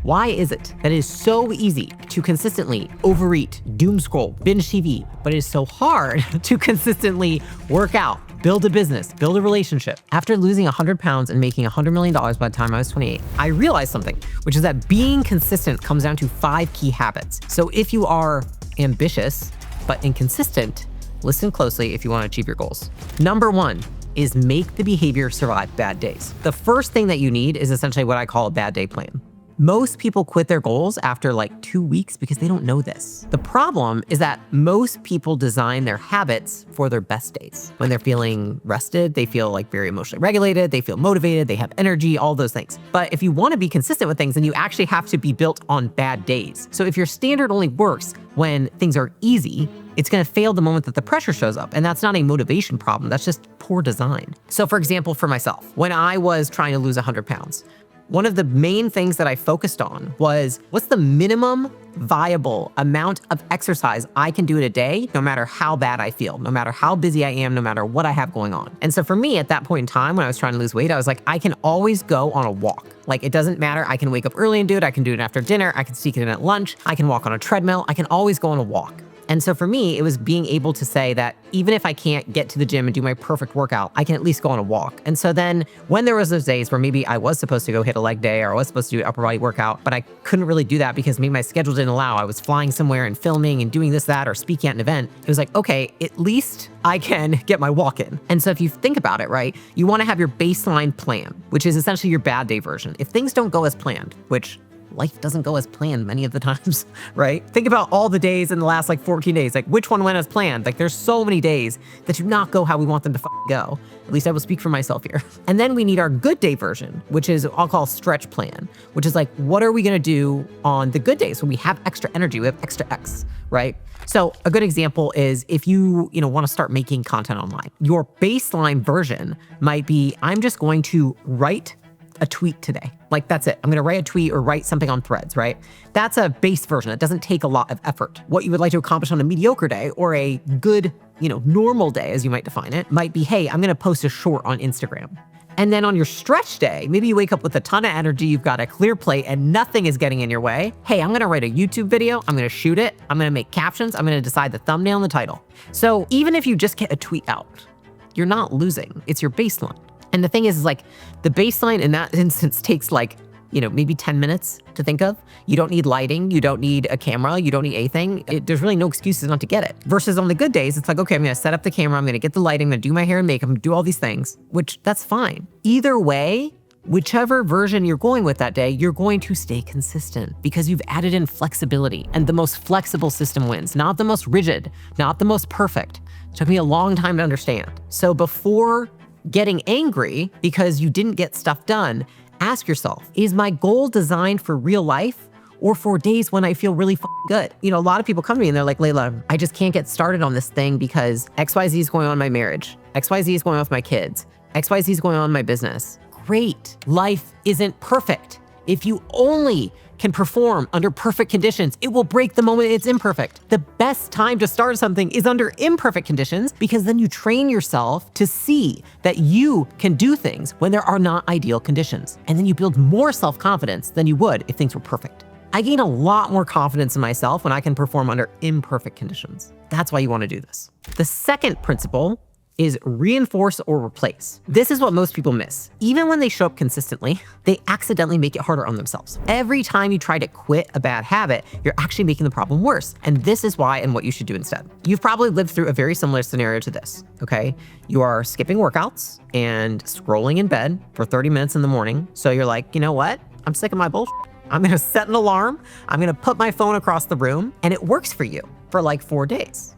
Why is it that it is so easy to consistently overeat, doom scroll, binge TV, but it is so hard to consistently work out, build a business, build a relationship? After losing 100 pounds and making $100 million by the time I was 28, I realized something, which is that being consistent comes down to 5 key habits. So if you are ambitious but inconsistent, listen closely if you want to achieve your goals. Number 1 is make the behavior survive bad days. The first thing that you need is essentially what I call a bad day plan. Most people quit their goals after like 2 weeks because they don't know this. The problem is that most people design their habits for their best days. When they're feeling rested, they feel like very emotionally regulated, they feel motivated, they have energy, all those things. But if you want to be consistent with things, then you actually have to be built on bad days. So if your standard only works when things are easy, it's going to fail the moment that the pressure shows up. And that's not a motivation problem, that's just poor design. So for example, for myself, when I was trying to lose 100 pounds, one of the main things that I focused on was what's the minimum viable amount of exercise I can do in a day, no matter how bad I feel, no matter how busy I am, no matter what I have going on. And so for me at that point in time, when I was trying to lose weight, I was like, I can always go on a walk. Like, it doesn't matter. I can wake up early and do it. I can do it after dinner. I can sneak it in at lunch. I can walk on a treadmill. I can always go on a walk. And so for me, it was being able to say that even if I can't get to the gym and do my perfect workout, I can at least go on a walk. And so then when there was those days where maybe I was supposed to go hit a leg day or I was supposed to do an upper body workout, but I couldn't really do that because maybe my schedule didn't allow. I was flying somewhere and filming and doing this, that, or speaking at an event. It was like, okay, at least I can get my walk in. And so if you think about it, right, you want to have your baseline plan, which is essentially your bad day version. If things don't go as planned, which life doesn't go as planned many of the times, right? Think about all the days in the last like 14 days, like which one went as planned? Like there's so many days that do not go how we want them to go. At least I will speak for myself here. And then we need our good day version, which is I'll call stretch plan, which is like, what are we gonna do on the good days when we have extra energy, we have extra X, right? So a good example is if you want to start making content online, your baseline version might be, I'm just going to write a tweet today. Like that's it. I'm gonna write a tweet or write something on Threads, right? That's a base version. It doesn't take a lot of effort. What you would like to accomplish on a mediocre day or a good, normal day, as you might define it, might be, hey, I'm gonna post a short on Instagram. And then on your stretch day, maybe you wake up with a ton of energy, you've got a clear plate and nothing is getting in your way. Hey, I'm gonna write a YouTube video, I'm gonna shoot it, I'm gonna make captions, I'm gonna decide the thumbnail and the title. So even if you just get a tweet out, you're not losing, it's your baseline. And the thing is like the baseline in that instance takes like, maybe 10 minutes to think of. You don't need lighting, you don't need a camera, you don't need anything. There's really no excuses not to get it. Versus on the good days, it's like, okay, I'm gonna set up the camera, I'm gonna get the lighting, I'm gonna do my hair and makeup, I'm gonna do all these things, which that's fine. Either way, whichever version you're going with that day, you're going to stay consistent because you've added in flexibility, and the most flexible system wins, not the most rigid, not the most perfect. It took me a long time to understand. So before getting angry because you didn't get stuff done, ask yourself, is my goal designed for real life or for days when I feel really good? A lot of people come to me and they're like, Layla, I just can't get started on this thing because XYZ is going on in my marriage. XYZ is going on with my kids. XYZ is going on in my business. Great. Life isn't perfect. If you only can perform under perfect conditions, it will break the moment it's imperfect. The best time to start something is under imperfect conditions because then you train yourself to see that you can do things when there are not ideal conditions. And then you build more self-confidence than you would if things were perfect. I gain a lot more confidence in myself when I can perform under imperfect conditions. That's why you want to do this. The second principle is reinforce or replace. This is what most people miss. Even when they show up consistently, they accidentally make it harder on themselves. Every time you try to quit a bad habit, you're actually making the problem worse. And this is why and what you should do instead. You've probably lived through a very similar scenario to this, okay? You are skipping workouts and scrolling in bed for 30 minutes in the morning. So you're like, you know what? I'm sick of my bullshit. I'm gonna set an alarm. I'm gonna put my phone across the room, and it works for you for like 4 days.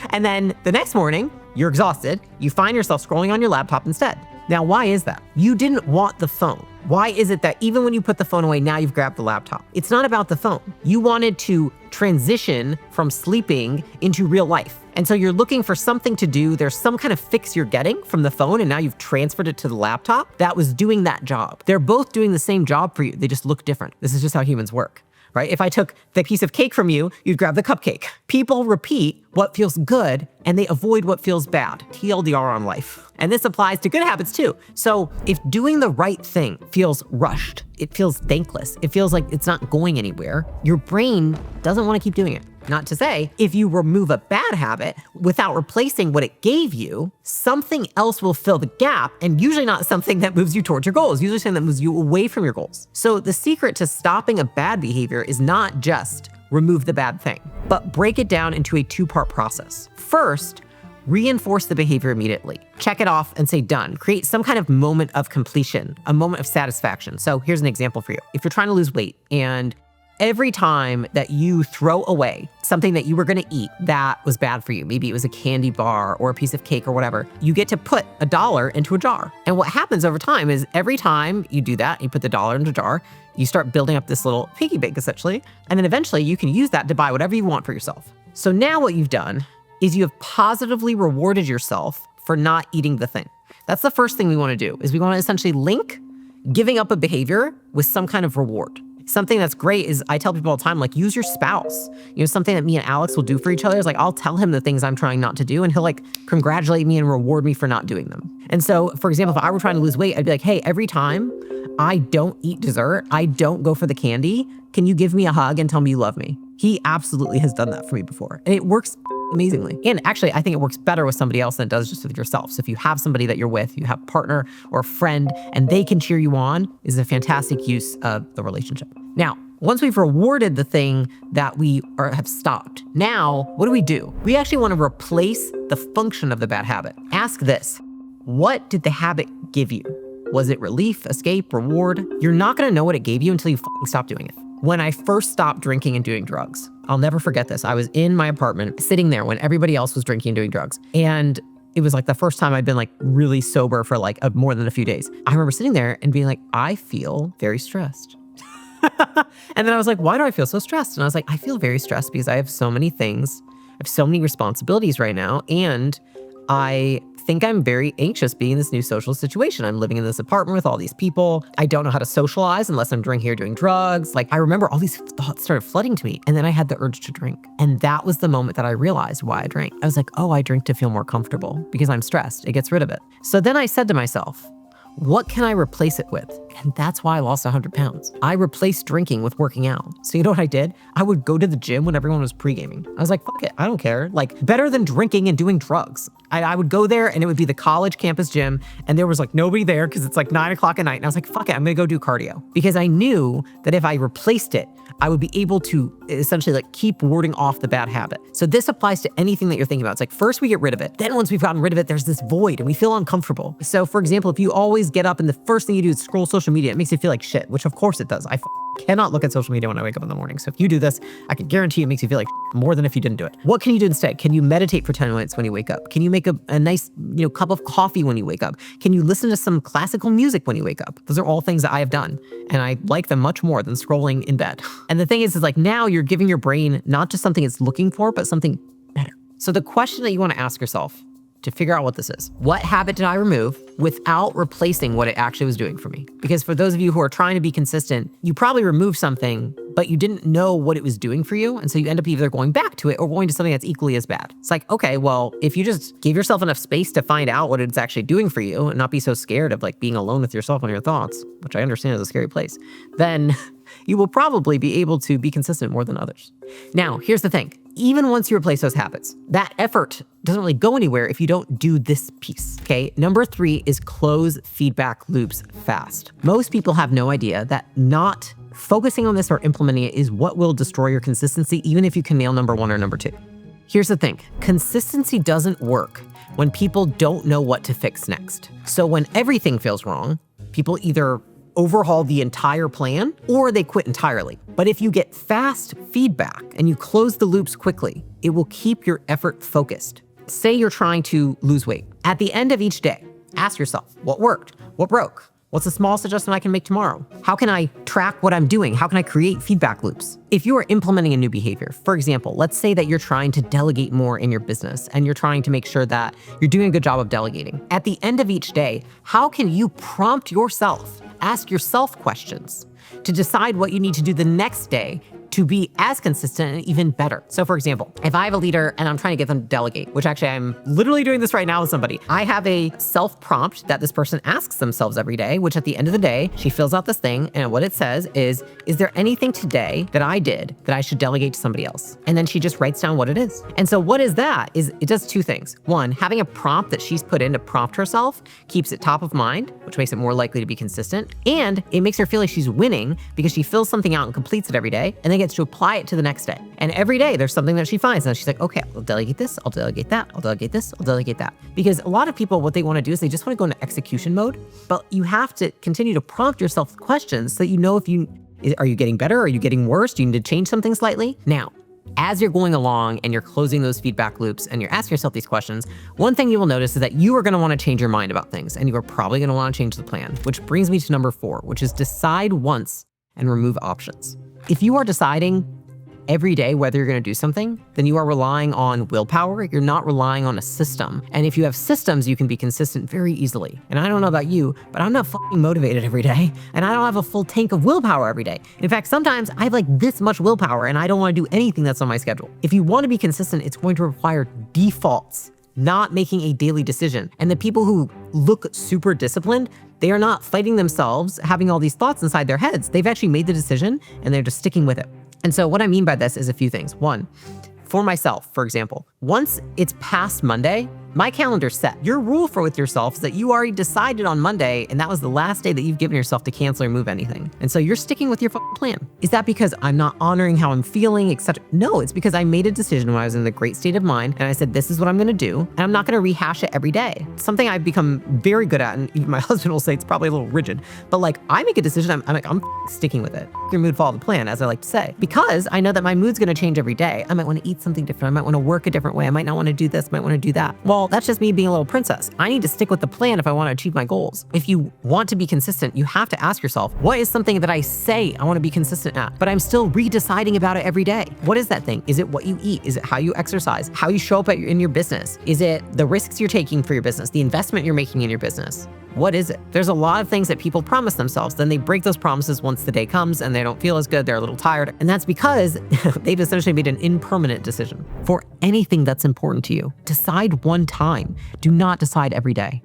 And then the next morning, you're exhausted. You find yourself scrolling on your laptop instead. Now, why is that? You didn't want the phone. Why is it that even when you put the phone away, now you've grabbed the laptop? It's not about the phone. You wanted to transition from sleeping into real life. And so you're looking for something to do. There's some kind of fix you're getting from the phone, and now you've transferred it to the laptop that was doing that job. They're both doing the same job for you. They just look different. This is just how humans work. Right? If I took the piece of cake from you, you'd grab the cupcake. People repeat what feels good and they avoid what feels bad. TLDR on life. And this applies to good habits too. So if doing the right thing feels rushed, it feels thankless, it feels like it's not going anywhere, your brain doesn't want to keep doing it. Not to say, if you remove a bad habit without replacing what it gave you, something else will fill the gap, and usually not something that moves you towards your goals, usually something that moves you away from your goals. So the secret to stopping a bad behavior is not just remove the bad thing, but break it down into a two-part process. First, reinforce the behavior immediately. Check it off and say done. Create some kind of moment of completion, a moment of satisfaction. So here's an example for you. If you're trying to lose weight and every time that you throw away something that you were gonna eat that was bad for you, maybe it was a candy bar or a piece of cake or whatever, you get to put $1 into a jar. And what happens over time is every time you do that, you put the $1 into a jar, you start building up this little piggy bank essentially, and then eventually you can use that to buy whatever you want for yourself. So now what you've done is you have positively rewarded yourself for not eating the thing. That's the first thing we wanna do, is we wanna essentially link giving up a behavior with some kind of reward. Something that's great is I tell people all the time, like, use your spouse. You know, something that me and Alex will do for each other is like, I'll tell him the things I'm trying not to do and he'll like congratulate me and reward me for not doing them. And so, for example, if I were trying to lose weight, I'd be like, hey, every time I don't eat dessert, I don't go for the candy, can you give me a hug and tell me you love me? He absolutely has done that for me before. And it works amazingly. And actually, I think it works better with somebody else than it does just with yourself. So if you have somebody that you're with, you have a partner or a friend, and they can cheer you on, is a fantastic use of the relationship. Now, once we've rewarded the thing that we have stopped, now what do? We actually want to replace the function of the bad habit. Ask this: what did the habit give you? Was it relief, escape, reward? You're not going to know what it gave you until you stop doing it. When I first stopped drinking and doing drugs, I'll never forget this. I was in my apartment sitting there when everybody else was drinking and doing drugs. And it was like the first time I'd been like really sober for like more than a few days. I remember sitting there and being like, I feel very stressed. And then I was like, why do I feel so stressed? And I was like, I feel very stressed because I have so many things. I have so many responsibilities right now. And I think I'm very anxious being in this new social situation. I'm living in this apartment with all these people. I don't know how to socialize unless I'm drinking or doing drugs. Like, I remember all these thoughts started flooding to me. And then I had the urge to drink. And that was the moment that I realized why I drank. I was like, oh, I drink to feel more comfortable because I'm stressed. It gets rid of it. So then I said to myself, what can I replace it with? And that's why I lost 100 pounds. I replaced drinking with working out. So you know what I did? I would go to the gym when everyone was pre-gaming. I was like, fuck it, I don't care. Like, better than drinking and doing drugs. I would go there and it would be the college campus gym and there was like nobody there because it's like 9 o'clock at night. And I was like, fuck it, I'm gonna go do cardio. Because I knew that if I replaced it, I would be able to essentially like keep warding off the bad habit. So this applies to anything that you're thinking about. It's like, first we get rid of it. Then once we've gotten rid of it, there's this void and we feel uncomfortable. So for example, if you always get up and the first thing you do is scroll social media, it makes you feel like shit, which of course it does. I cannot look at social media when I wake up in the morning. So if you do this, I can guarantee it makes you feel like more than if you didn't do it. What can you do instead? Can you meditate for 10 minutes when you wake up? Can you make a nice, cup of coffee when you wake up? Can you listen to some classical music when you wake up? Those are all things that I have done. And I like them much more than scrolling in bed. And the thing is like now you're giving your brain not just something it's looking for, but something better. So the question that you want to ask yourself to figure out what this is, what habit did I remove without replacing what it actually was doing for me? Because for those of you who are trying to be consistent, you probably removed something, but you didn't know what it was doing for you. And so you end up either going back to it or going to something that's equally as bad. It's like, okay, well, if you just gave yourself enough space to find out what it's actually doing for you and not be so scared of like being alone with yourself and your thoughts, which I understand is a scary place, then you will probably be able to be consistent more than others. Now, here's the thing. Even once you replace those habits, that effort doesn't really go anywhere if you don't do this piece, okay? Number 3 is close feedback loops fast. Most people have no idea that not focusing on this or implementing it is what will destroy your consistency, even if you can nail number 1 or number 2. Here's the thing. Consistency doesn't work when people don't know what to fix next. So when everything feels wrong, people either overhaul the entire plan or they quit entirely. But if you get fast feedback and you close the loops quickly, it will keep your effort focused. Say you're trying to lose weight. At the end of each day, ask yourself, what worked? What broke? What's a small suggestion I can make tomorrow? How can I track what I'm doing? How can I create feedback loops? If you are implementing a new behavior, for example, let's say that you're trying to delegate more in your business and you're trying to make sure that you're doing a good job of delegating. At the end of each day, how can you prompt yourself, ask yourself questions to decide what you need to do the next day to be as consistent and even better? So for example, if I have a leader and I'm trying to get them to delegate, which actually I'm literally doing this right now with somebody, I have a self prompt that this person asks themselves every day, which at the end of the day, she fills out this thing. And what it says is there anything today that I did that I should delegate to somebody else? And then she just writes down what it is. And so what is that? Is it does two things. One, having a prompt that she's put in to prompt herself keeps it top of mind, which makes it more likely to be consistent. And it makes her feel like she's winning because she fills something out and completes it every day and then gets to apply it to the next day. And every day there's something that she finds and she's like, okay, I'll delegate this, I'll delegate that, I'll delegate this, I'll delegate that. Because a lot of people, what they want to do is they just want to go into execution mode, but you have to continue to prompt yourself with questions so that you know are you getting better? Are you getting worse? Do you need to change something slightly? Now, as you're going along and you're closing those feedback loops and you're asking yourself these questions, one thing you will notice is that you are going to want to change your mind about things and you are probably going to want to change the plan, which brings me to number 4, which is decide once and remove options. If you are deciding every day whether you're going to do something, then you are relying on willpower. You're not relying on a system. And if you have systems, you can be consistent very easily. And I don't know about you, but I'm not fucking motivated every day. And I don't have a full tank of willpower every day. In fact, sometimes I have like this much willpower and I don't want to do anything that's on my schedule. If you want to be consistent, it's going to require defaults, not making a daily decision. And the people who look super disciplined, they are not fighting themselves, having all these thoughts inside their heads. They've actually made the decision and they're just sticking with it. And so what I mean by this is a few things. One, for myself, for example, once it's past Monday, my calendar's set. Your rule with yourself is that you already decided on Monday, and that was the last day that you've given yourself to cancel or move anything. And so you're sticking with your plan. Is that because I'm not honoring how I'm feeling, etc.? No, it's because I made a decision when I was in the great state of mind, and I said, this is what I'm gonna do, and I'm not gonna rehash it every day. Something I've become very good at, and even my husband will say it's probably a little rigid, but like I make a decision, I'm sticking with it. Your mood follow the plan, as I like to say, because I know that my mood's gonna change every day. I might wanna eat something different. I might wanna work a different way. I might not wanna do this, might wanna do that. Well, that's just me being a little princess. I need to stick with the plan if I want to achieve my goals. If you want to be consistent, you have to ask yourself, what is something that I say I want to be consistent at, but I'm still redeciding about it every day? What is that thing? Is it what you eat? Is it how you exercise? How you show up in your business? Is it the risks you're taking for your business? The investment you're making in your business? What is it? There's a lot of things that people promise themselves. Then they break those promises once the day comes and they don't feel as good. They're a little tired. And that's because they've essentially made an impermanent decision. For anything that's important to you, decide one time. Do not decide every day.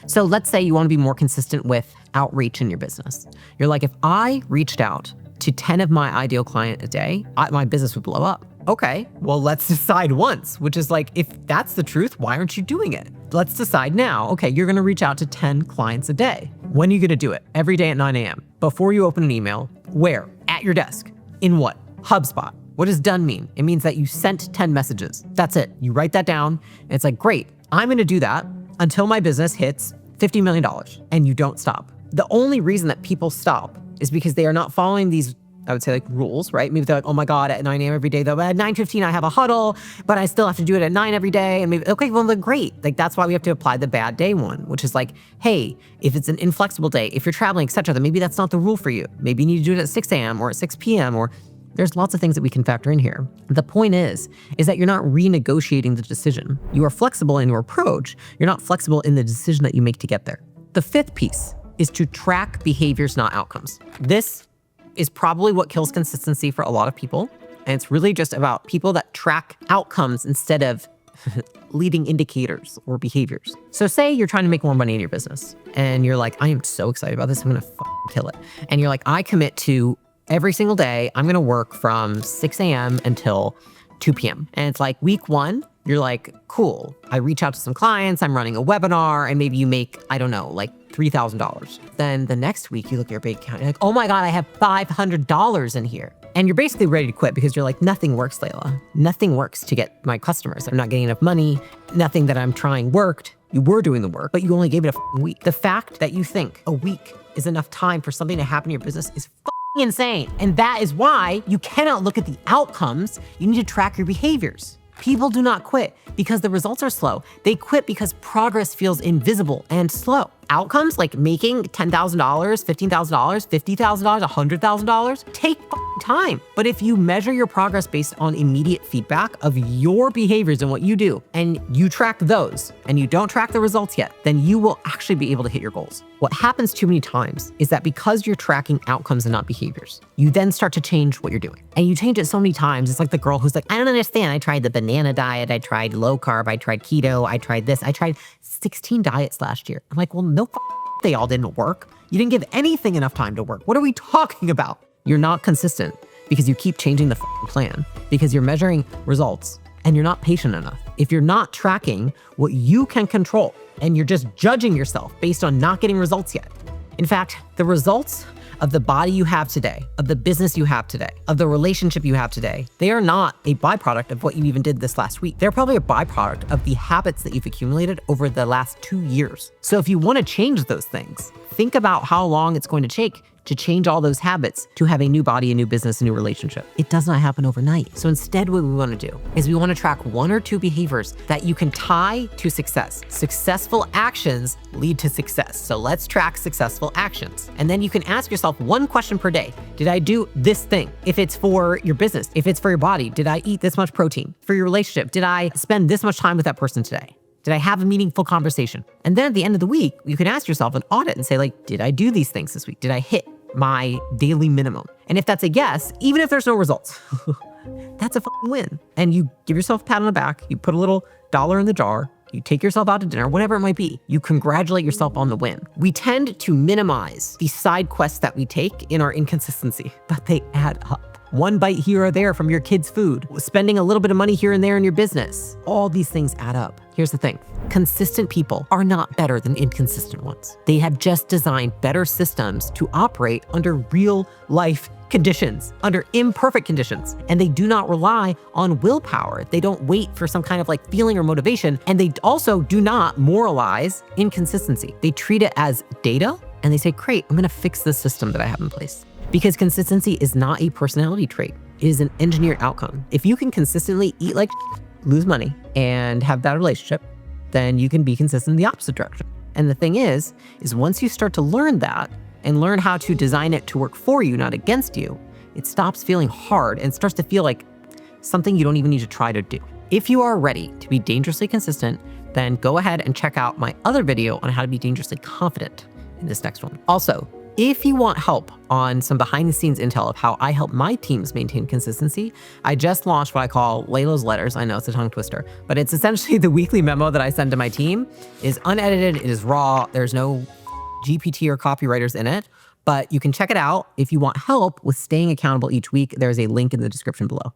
So let's say you want to be more consistent with outreach in your business. You're like, if I reached out to 10 of my ideal clients a day, my business would blow up. Okay, well, let's decide once, which is like, if that's the truth, why aren't you doing it? Let's decide now. Okay, you're gonna reach out to 10 clients a day. When are you gonna do it? Every day at 9 a.m. Before you open an email. Where? At your desk. In what? HubSpot. What does done mean? It means that you sent 10 messages. That's it. You write that down, and it's like, great, I'm gonna do that until my business hits $50 million, and you don't stop. The only reason that people stop is because they are not following these, I would say, like rules, right? Maybe they're like, oh my God, at 9 a.m. every day, though, but at 9:15 I have a huddle, but I still have to do it at 9 every day. And maybe, okay, well, then great. Like, that's why we have to apply the bad day one, which is like, hey, if it's an inflexible day, if you're traveling, etc., then maybe that's not the rule for you. Maybe you need to do it at 6 a.m. or at 6 p.m. or there's lots of things that we can factor in here. The point is that you're not renegotiating the decision. You are flexible in your approach. You're not flexible in the decision that you make to get there. The 5th piece is to track behaviors, not outcomes. This is probably what kills consistency for a lot of people. And it's really just about people that track outcomes instead of leading indicators or behaviors. So say you're trying to make more money in your business and you're like, I am so excited about this. I'm gonna kill it. And you're like, I commit to every single day, I'm gonna work from 6 a.m. until 2 p.m. And it's like week 1, you're like, cool. I reach out to some clients, I'm running a webinar, and maybe you make, I don't know, like $3,000. Then the next week you look at your bank account, you're like, oh my God, I have $500 in here. And you're basically ready to quit because you're like, nothing works, Layla. Nothing works to get my customers. I'm not getting enough money. Nothing that I'm trying worked. You were doing the work, but you only gave it a week. The fact that you think a week is enough time for something to happen in your business is insane. And that is why you cannot look at the outcomes. You need to track your behaviors. People do not quit because the results are slow. They quit because progress feels invisible and slow. outcomes like making $10,000, $15,000, $50,000, $100,000 take time. But if you measure your progress based on immediate feedback of your behaviors and what you do, and you track those and you don't track the results yet, then you will actually be able to hit your goals. What happens too many times is that because you're tracking outcomes and not behaviors, you then start to change what you're doing. And you change it so many times. It's like the girl who's like, I don't understand. I tried the banana diet. I tried low carb. I tried keto. I tried this. I tried 16 diets last year. I'm like, well, no, they all didn't work. You didn't give anything enough time to work. What are we talking about? You're not consistent because you keep changing the plan, because you're measuring results and you're not patient enough. If you're not tracking what you can control and you're just judging yourself based on not getting results yet. In fact, the results of the body you have today, of the business you have today, of the relationship you have today, they are not a byproduct of what you even did this last week. They're probably a byproduct of the habits that you've accumulated over the last 2 years. So if you want to change those things, think about how long it's going to take to change all those habits to have a new body, a new business, a new relationship. It does not happen overnight. So instead, what we want to do is we want to track 1 or 2 behaviors that you can tie to success. Successful actions lead to success. So let's track successful actions. And then you can ask yourself 1 question per day. Did I do this thing? If it's for your business, if it's for your body, did I eat this much protein? For your relationship, did I spend this much time with that person today? Did I have a meaningful conversation? And then at the end of the week, you can ask yourself an audit and say, like, did I do these things this week? Did I hit my daily minimum? And if that's a yes, even if there's no results, that's a win. And you give yourself a pat on the back, you put a little dollar in the jar, you take yourself out to dinner, whatever it might be, you congratulate yourself on the win. We tend to minimize the side quests that we take in our inconsistency, but they add up. 1 bite here or there from your kids' food, spending a little bit of money here and there in your business. All these things add up. Here's the thing. Consistent people are not better than inconsistent ones. They have just designed better systems to operate under real life conditions, under imperfect conditions. And they do not rely on willpower. They don't wait for some kind of like feeling or motivation. And they also do not moralize inconsistency. They treat it as data and they say, great, I'm gonna fix the system that I have in place. Because consistency is not a personality trait. It is an engineered outcome. If you can consistently eat like lose money and have that relationship, then you can be consistent in the opposite direction. And the thing is once you start to learn that and learn how to design it to work for you, not against you, it stops feeling hard and starts to feel like something you don't even need to try to do. If you are ready to be dangerously consistent, then go ahead and check out my other video on how to be dangerously confident in this next one. Also, if you want help on some behind the scenes intel of how I help my teams maintain consistency, I just launched what I call Laylo's Letters. I know it's a tongue twister, but it's essentially the weekly memo that I send to my team. It is unedited, it is raw, there's no GPT or copywriters in it, but you can check it out. If you want help with staying accountable each week, there's a link in the description below.